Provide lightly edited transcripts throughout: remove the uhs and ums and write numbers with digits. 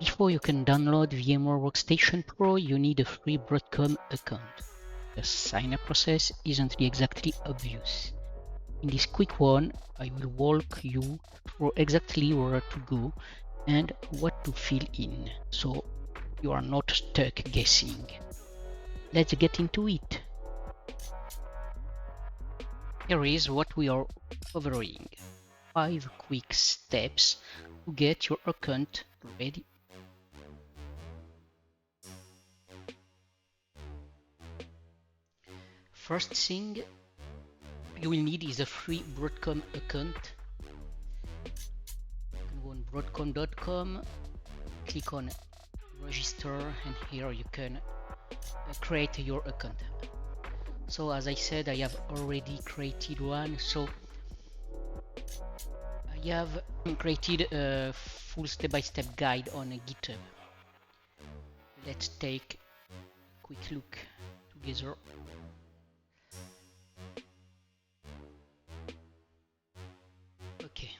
Before you can download VMware Workstation Pro, you need a free Broadcom account. The sign-up process isn't exactly obvious. In this quick one, I will walk you through exactly where to go and what to fill in, so you are not stuck guessing. Let's get into it. Here is what we are covering. 5 quick steps to get your account ready. First thing you will need is a free Broadcom account. You can go on broadcom.com, click on register, and here you can create your account. So as I said, I have already created one, so I have created a full step-by-step guide on GitHub. Let's take a quick look together. Okay,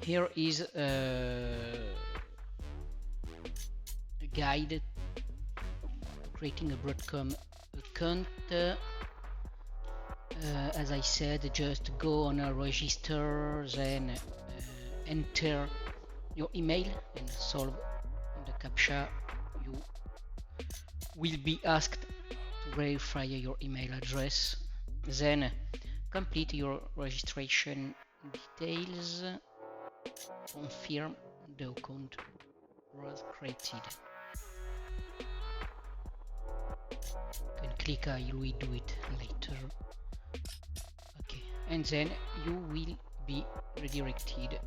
here is a guide creating a Broadcom account. As I said, just go on a register, then enter your email and solve the CAPTCHA. You will be asked to verify your email address, then complete your registration details, confirm the account was created. You can click I will do it later. Okay, and then you will be redirected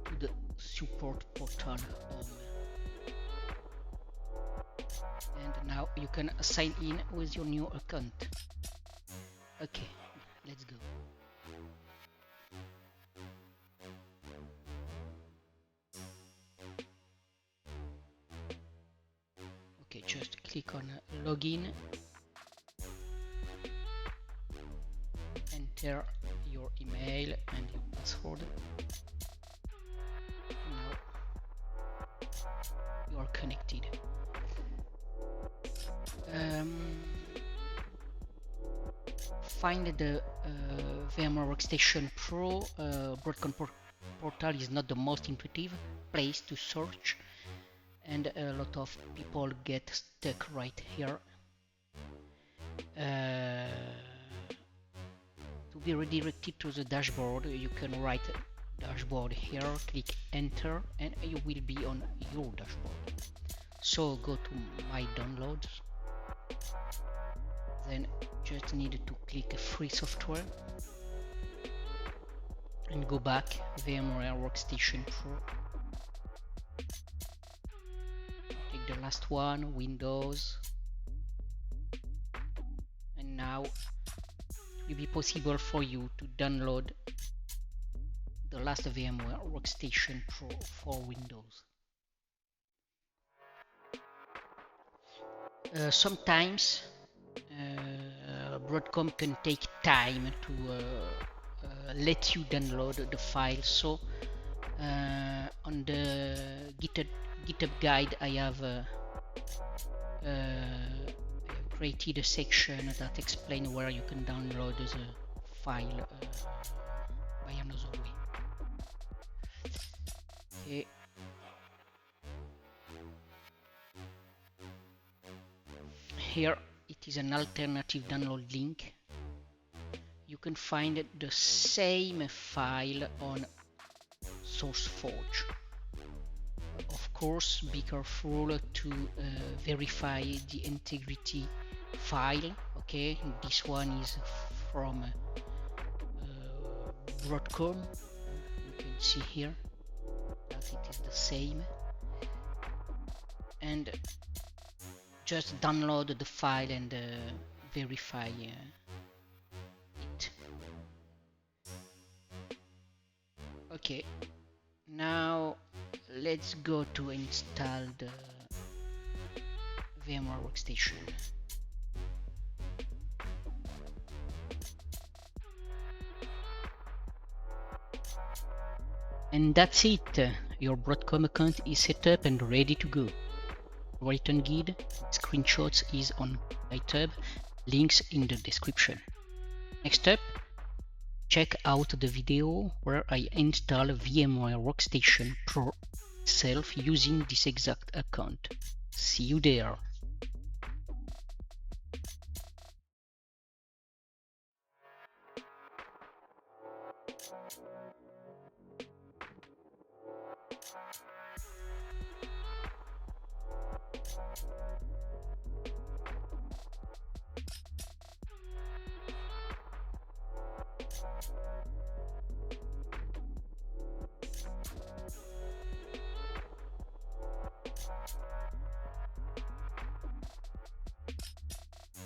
to the support portal home. And now you can sign in with your new account. Okay, let's go. Okay, just click on login, enter your email and your password. Now you are connected. Find the VMware Workstation Pro. Broadcom portal is not the most intuitive place to search, and a lot of people get stuck right here. To be redirected to the dashboard, you can write dashboard here, click enter, and you will be on your dashboard. So go to my downloads, then just need to click free software and go back VMware Workstation Pro. Take the last one, Windows, and now it will be possible for you to download the last VMware Workstation Pro for Windows. Sometimes Broadcom can take time to let you download the file, so on the GitHub guide I have created a section that explains where you can download the file by another way. Okay. Here it is an alternative download link. You can find the same file on SourceForge. Of course, be careful to verify the integrity file. Okay, this one is from Broadcom. You can see here that it is the same, and just download the file and verify it. Okay, now let's go to install the VMware Workstation. And that's it. your Broadcom account is set up and ready to go. Written guide, screenshots is on GitHub, links in the description. Next up, check out the video where I install VMware Workstation Pro itself using this exact account. See you there.